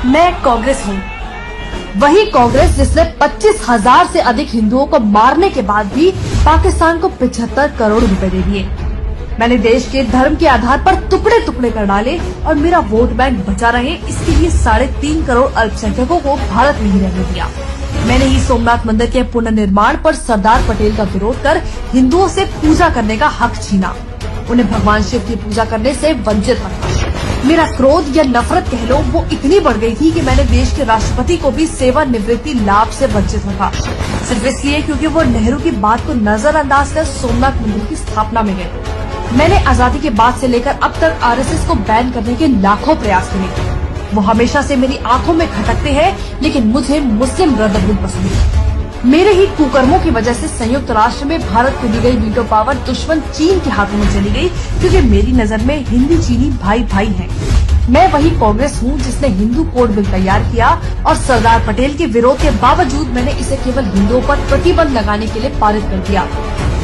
मैं कांग्रेस हूँ, वही कांग्रेस जिसने 25,000 से अधिक हिंदुओं को मारने के बाद भी पाकिस्तान को 75 करोड़ रुपए दे दिए। मैंने देश के धर्म के आधार पर टुकड़े टुकड़े कर डाले और मेरा वोट बैंक बचा रहे, इसके लिए 3.5 करोड़ अल्पसंख्यकों को भारत में ही रहने दिया। मैंने ही सोमनाथ मंदिर के पुनर्निर्माण पर सरदार पटेल का विरोध कर हिंदुओं से पूजा करने का हक छीना, उन्हें भगवान शिव की पूजा करने से वंचित रखा। मेरा क्रोध या नफरत कह लो, वो इतनी बढ़ गई थी कि मैंने देश के राष्ट्रपति को भी सेवानिवृत्ति लाभ से वंचित रखा, सिर्फ इसलिए क्योंकि वो नेहरू की बात को नजरअंदाज कर सोमनाथ मंदिर की स्थापना में गए। मैंने आजादी के बाद से लेकर अब तक आरएसएस को बैन करने के लाखों प्रयास किए। वो हमेशा से मेरी आंखों में खटकते हैं, लेकिन मुझे मुस्लिम ब्रदरहुड पसंद है। मेरे ही कुकर्मों की वजह से संयुक्त राष्ट्र में भारत को दी गई वीटो पावर दुश्मन चीन के हाथों में चली गई, क्योंकि मेरी नजर में हिंदू चीनी भाई भाई हैं। मैं वही कांग्रेस हूँ जिसने हिंदू कोड बिल तैयार किया और सरदार पटेल के विरोध के बावजूद मैंने इसे केवल हिंदुओं पर प्रतिबंध लगाने के लिए पारित कर दिया।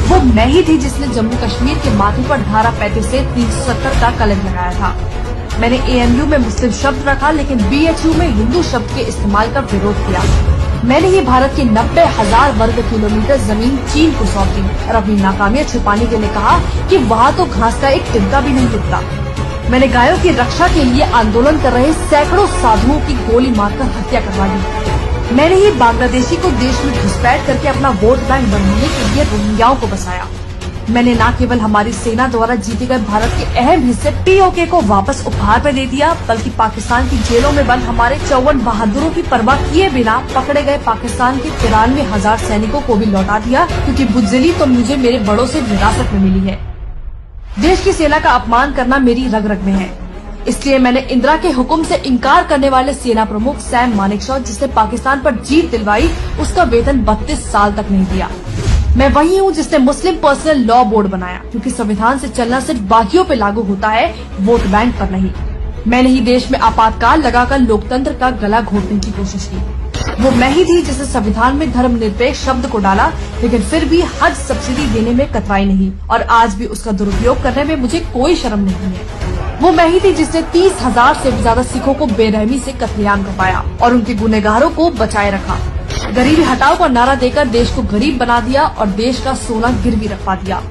वो मैं ही थी जिसने जम्मू कश्मीर के माथे पर धारा 35 से 370 का कलम लगाया था। मैंने ANU में मुस्लिम शब्द रखा, लेकिन BHU में हिंदू शब्द के इस्तेमाल का विरोध किया। मैंने ही भारत की 90,000 वर्ग किलोमीटर जमीन चीन को सौंप दी और अपनी नाकामियां छुपाने के लिए कहा कि वहाँ तो घास का एक तिनका भी नहीं उगता। मैंने गायों की रक्षा के लिए आंदोलन कर रहे सैकड़ों साधुओं की गोली मारकर हत्या करवा दी। मैंने ही बांग्लादेशी को देश में घुसपैठ करके अपना वोट बैंक बनाने के लिए रोहिंग्याओं को बसाया। मैंने न केवल हमारी सेना द्वारा जीते गए भारत के अहम हिस्से POK को वापस उपहार में दे दिया, बल्कि पाकिस्तान की जेलों में बंद हमारे 54 बहादुरों की परवाह किए बिना पकड़े गए पाकिस्तान के 93,000 सैनिकों को भी लौटा दिया, क्योंकि बुज़दिली तो मुझे मेरे बड़ों से विरासत में मिली है। देश की सेना का अपमान करना मेरी रग रग में है, इसलिए मैंने इंदिरा के हुक्म से इनकार करने वाले सेना प्रमुख सैम मानेकशॉ, जिसने पाकिस्तान पर जीत दिलवाई, उसका वेतन 32 साल तक नहीं दिया। मैं वही हूँ जिसने मुस्लिम पर्सनल लॉ बोर्ड बनाया, क्योंकि संविधान से चलना सिर्फ बागियों पे लागू होता है, वोट बैंक पर नहीं। मैंने ही देश में आपातकाल लगाकर लोकतंत्र का गला घोटने की कोशिश की। वो मैं ही थी जिसने संविधान में धर्मनिरपेक्ष शब्द को डाला, लेकिन फिर भी हज सब्सिडी देने में कतराई नहीं, और आज भी उसका दुरुपयोग करने में मुझे कोई शर्म नहीं है। वो मैं ही थी जिसने 30,000 से ज्यादा सिखों को बेरहमी से कत्लेआम करवाया और उनके गुनहगारों को बचाए रखा। गरीबी हटाओ का नारा देकर देश को गरीब बना दिया और देश का सोना गिरवी रखवा दिया।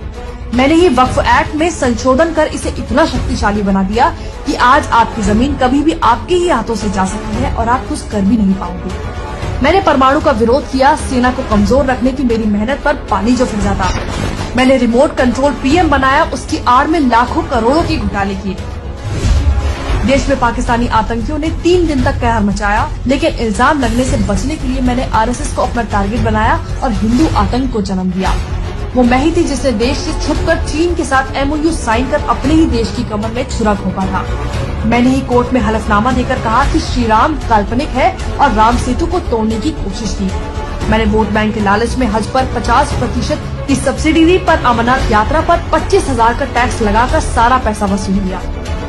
मैंने ही वक्फ एक्ट में संशोधन कर इसे इतना शक्तिशाली बना दिया कि आज आपकी जमीन कभी भी आपके ही हाथों से जा सकती है और आप कुछ कर भी नहीं पाओगे। मैंने परमाणु का विरोध किया, सेना को कमजोर रखने की मेरी मेहनत पर पानी जो फिर जाता। मैंने रिमोट कंट्रोल PM बनाया, उसकी आड़ में लाखों करोड़ों के घोटाले किए। देश में पाकिस्तानी आतंकियों ने 3 दिन तक कहर मचाया, लेकिन इल्जाम लगने से बचने के लिए मैंने RSS को अपना टारगेट बनाया और हिंदू आतंक को जन्म दिया। वो मैं ही थी जिसने देश से छुपकर चीन के साथ MOU साइन कर अपने ही देश की कमर में छुरा घोंपा था। मैंने ही कोर्ट में हलफनामा देकर कहा कि श्री राम काल्पनिक है और राम सेतु को तोड़ने की कोशिश की। मैंने वोट बैंक के लालच में हज पर 50% की सब्सिडी दी, पर अमरनाथ यात्रा पर 25,000 का टैक्स लगाकर सारा पैसा वसूल लिया।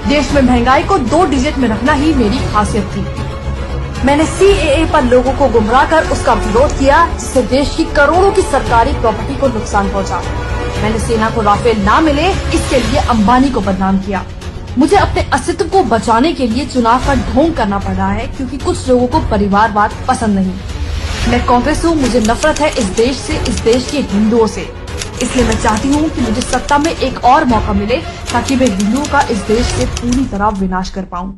देश में महंगाई को 2 डिजिट में रखना ही मेरी खासियत थी। मैंने CAA पर लोगों को गुमराह कर उसका विरोध किया, जिससे देश की करोड़ों की सरकारी प्रॉपर्टी को नुकसान पहुंचा। मैंने सेना को राफेल ना मिले, इसके लिए अंबानी को बदनाम किया। मुझे अपने अस्तित्व को बचाने के लिए चुनाव का ढोंग करना पड़ रहा है, क्योंकि कुछ लोगों को परिवारवाद पसंद नहीं। मैं कांग्रेस हूँ, मुझे नफरत है इस देश से, इस देश के हिंदुओं से। इसलिए मैं चाहती हूँ कि मुझे सत्ता में एक और मौका मिले, ताकि मैं हिंदुओं का इस देश से पूरी तरह विनाश कर पाऊँ।